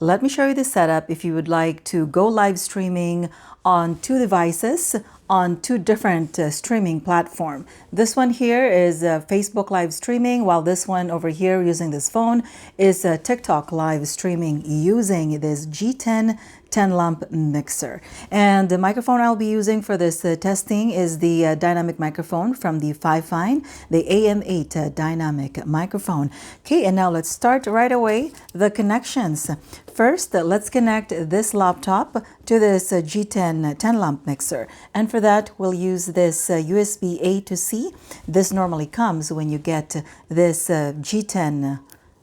Let me show you the setup if you would like to go live streaming on two devices on two different streaming platforms. This one here is Facebook live streaming, while this one over here using this phone is TikTok live streaming using this G10 Tenlamp mixer. And the microphone I'll be using for this testing is the dynamic microphone from the Fifine, the AM8 dynamic microphone. Okay, and now let's start right away the connections. First, let's connect this laptop to this G10 Tenlamp mixer. And for that, we'll use this USB A to C. This normally comes when you get this G10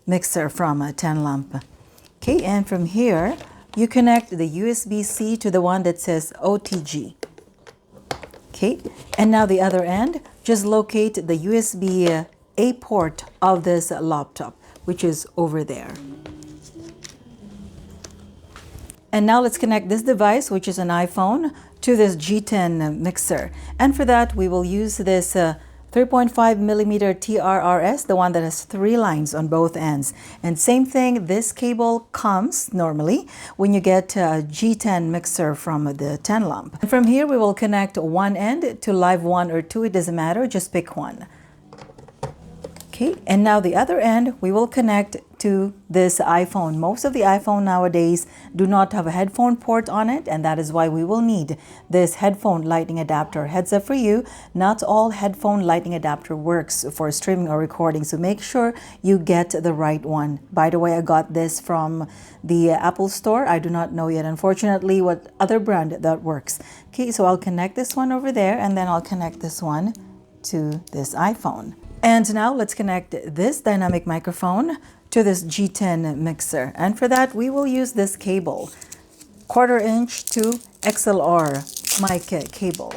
mixer from Tenlamp. Okay, and from here, you connect the USB-C to the one that says OTG. Okay, and now the other end, just locate the USB-A port of this laptop, which is over there. And now let's connect this device, which is an iPhone, to this G10 mixer. And for that, we will use this 3.5 millimeter TRRS, the one that has 3 lines on both ends. And same thing, this cable comes normally when you get a G10 mixer from the Tenlamp. And from here, we will connect one end to live 1 or 2, it doesn't matter, just pick one. Okay, and now the other end, we will connect to this iPhone. Most of the iPhone nowadays do not have a headphone port on it, and that is why we will need this headphone lightning adapter. Heads up for you, not all headphone lightning adapter works for streaming or recording, so make sure you get the right one. By the way, I got this from the Apple Store. I do not know yet, unfortunately, what other brand that works. Okay, so I'll connect this one over there, and then I'll connect this one to this iPhone. And now let's connect this dynamic microphone to this G10 mixer. And for that, we will use this cable, 1/4 inch to XLR mic cable.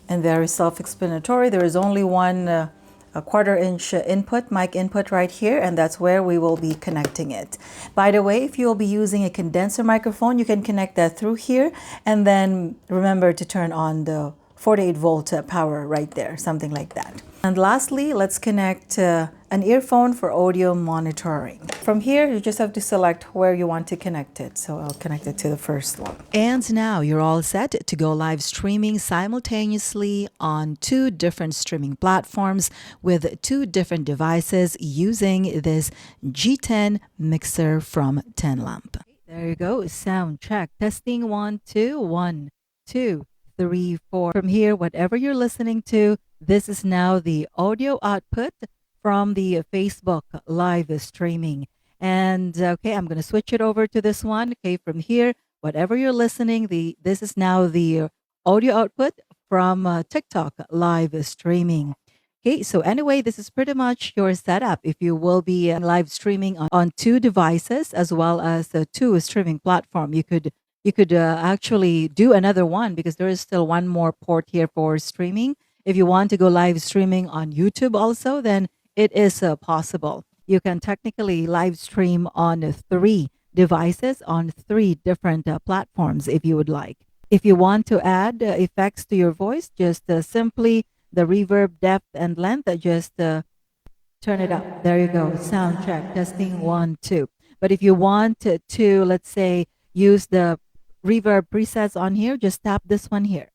And very self-explanatory. There is only one a 1/4 inch input, mic input right here, and that's where we will be connecting it. By the way, if you'll be using a condenser microphone, you can connect that through here, and then remember to turn on the 48-volt power right there, something like that. And lastly, let's connect an earphone for audio monitoring. From here, you just have to select where you want to connect it. So I'll connect it to the first one. And now you're all set to go live streaming simultaneously on two different streaming platforms with two different devices using this G10 mixer from Tenlamp. There you go. Sound check. Testing 1, 2, 1, 2, 3, 4. From here, whatever you're listening to, this is now the audio output from the Facebook live streaming. And okay, I'm going to switch it over to this one. Okay, from here, whatever you're listening, this is now the audio output from TikTok live streaming. Okay, so anyway, this is pretty much your setup if you will be live streaming on two devices as well as two streaming platform. You could actually do another one because there is still one more port here for streaming. If you want to go live streaming on YouTube also, then it is possible. You can technically live stream on 3 devices on 3 different platforms if you would like. If you want to add effects to your voice, just simply the reverb, depth, and length, just turn it up. There you go. Sound check. Testing 1, 2. But if you want to, let's say, use the reverb presets on here, just tap this one here.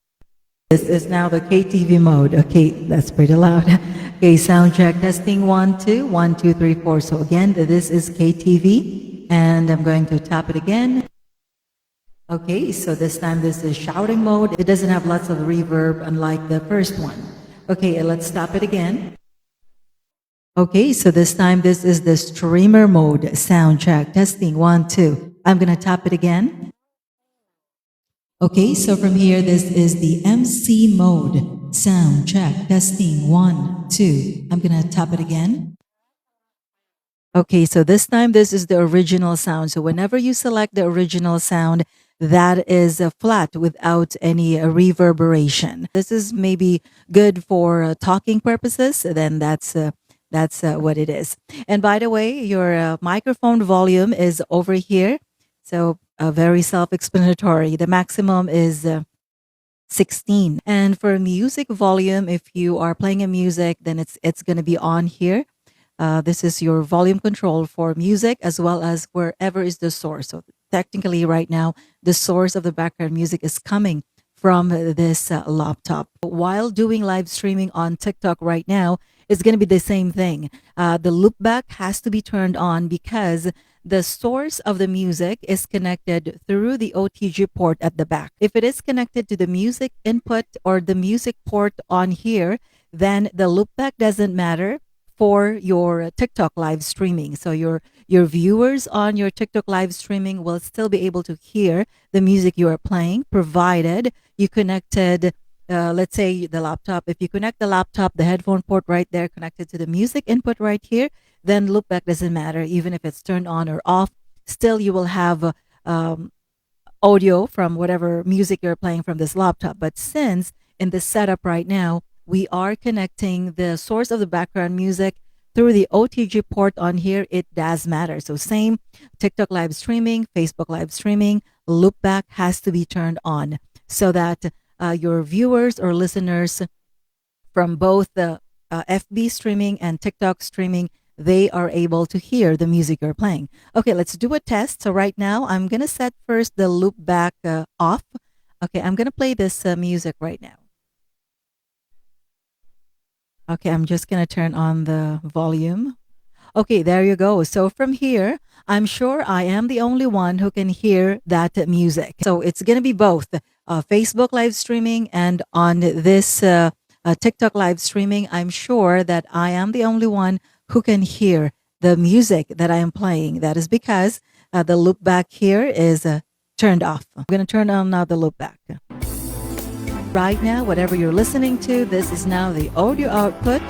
This is now the KTV mode. Okay, that's pretty loud. Okay, sound check. Testing 1, 2, 1, 2, 3, 4. So again, this is KTV, and I'm going to tap it again. Okay, so this time this is shouting mode. It doesn't have lots of reverb unlike the first one. Okay, let's tap it again. Okay, so this time this is the streamer mode. Sound check. Testing 1, 2. I'm going to tap it again. Okay, so from here, this is the MC mode. Sound check. Testing 1, 2. I'm going to tap it again. Okay, so this time, this is the original sound. So whenever you select the original sound, that is flat without any reverberation. This is maybe good for talking purposes. Then that's what it is. And by the way, your microphone volume is over here. So very self-explanatory. The maximum is 16. And for music volume, if you are playing a music, then it's going to be on here. This is your volume control for music as well as wherever is the source. So technically right now, the source of the background music is coming from this laptop. While doing live streaming on TikTok right now, it's going to be the same thing. The loopback has to be turned on because the source of the music is connected through the OTG port at the back. If it is connected to the music input or the music port on here, then the loopback doesn't matter for your TikTok live streaming. So your viewers on your TikTok live streaming will still be able to hear the music you are playing, provided you connected, let's say the laptop. If you connect the laptop, the headphone port right there connected to the music input right here, then loopback doesn't matter. Even if it's turned on or off, still you will have um, audio from whatever music you're playing from this laptop. But since in this setup right now, we are connecting the source of the background music through the OTG port on here, it does matter. So same TikTok live streaming, Facebook live streaming, loopback has to be turned on so that your viewers or listeners from both the FB streaming and TikTok streaming, they are able to hear the music you're playing. Okay, let's do a test. So right now, I'm going to set first the loopback off. Okay, I'm going to play this music right now. Okay, I'm just going to turn on the volume. Okay, there you go. So from here, I'm sure I am the only one who can hear that music. So it's going to be both Facebook live streaming and on this TikTok live streaming. I'm sure that I am the only one who can hear the music that I am playing. That is because the loopback here is turned off. I'm going to turn on now the loopback. Right now, whatever you're listening to, this is now the audio output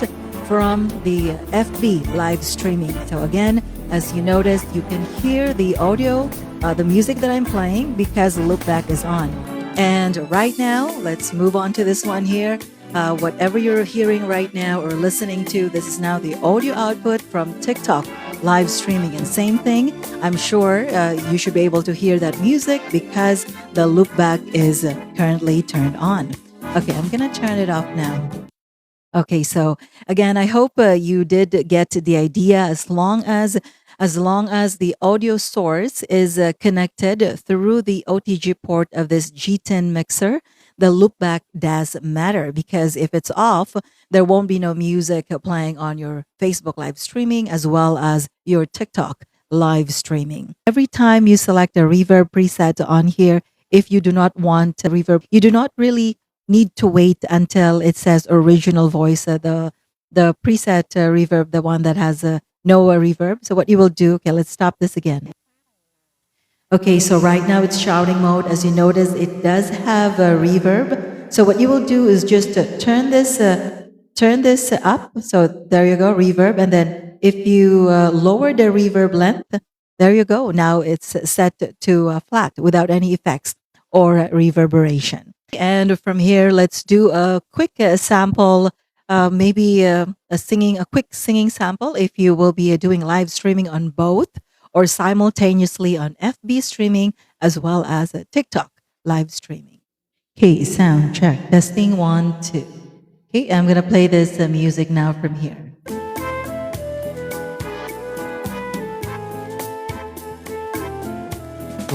from the FB live streaming. So again, as you noticed, you can hear the audio, the music that I'm playing because the loopback is on. And right now, let's move on to this one here. Whatever you're hearing right now or listening to, this is now the audio output from TikTok live streaming. And same thing, I'm sure you should be able to hear that music because the loopback is currently turned on. Okay, I'm going to turn it off now. Okay, so again, I hope you did get the idea. As long as the audio source is connected through the OTG port of this G10 mixer, the loopback does matter because if it's off, there won't be no music playing on your Facebook live streaming as well as your TikTok live streaming. Every time you select a reverb preset on here, if you do not want a reverb, you do not really need to wait until it says original voice, the preset reverb, the one that has no reverb. So what you will do, okay, let's stop this again. Okay, so right now it's shouting mode. As you notice, it does have a reverb. So what you will do is just turn this up. So there you go, reverb. And then if you lower the reverb length, there you go. Now it's set to flat without any effects or reverberation. And from here, let's do a quick sample, maybe a quick singing sample if you will be doing live streaming on both or simultaneously on FB streaming as well as TikTok live streaming. Okay, sound check, testing 1, 2. Okay, I'm gonna play this music now from here.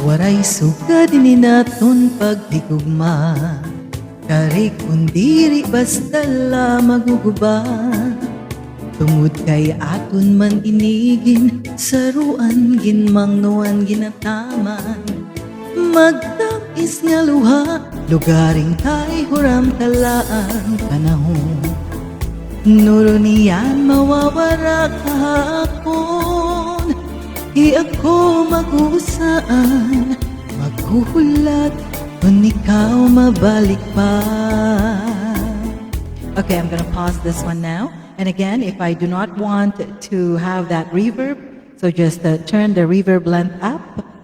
Waray sugad ni naton pagdigugma, kari kundiri basta la maguguba. Tungod kay aton man inigin, saruan ginmangnuan ginataman. Magtapis nga luha, lugaring tay huram talaan panahon. Nuro niyan mawawara kahapon, di ako magusaan, maghuhulat, kung ikaw mabalik pa. Okay, I'm gonna pause this one now. And again, if I do not want to have that reverb, so just turn the reverb length up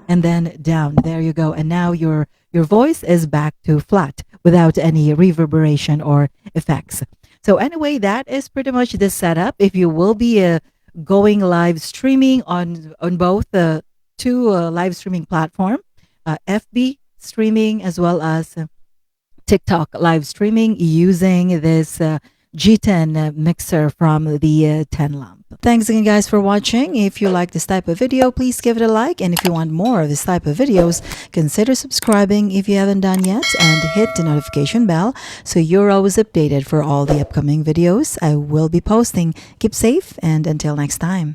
and then down. There you go. And now your voice is back to flat without any reverberation or effects. So anyway, that is pretty much the setup. If you will be going live streaming on both the two live streaming platform, FB streaming as well as TikTok live streaming using this G10 mixer from the Tenlamp. Thanks again, guys, for watching. If you like this type of video, please give it a like. And if you want more of this type of videos, consider subscribing if you haven't done yet, and hit the notification bell so you're always updated for all the upcoming videos I will be posting. Keep safe, and until next time.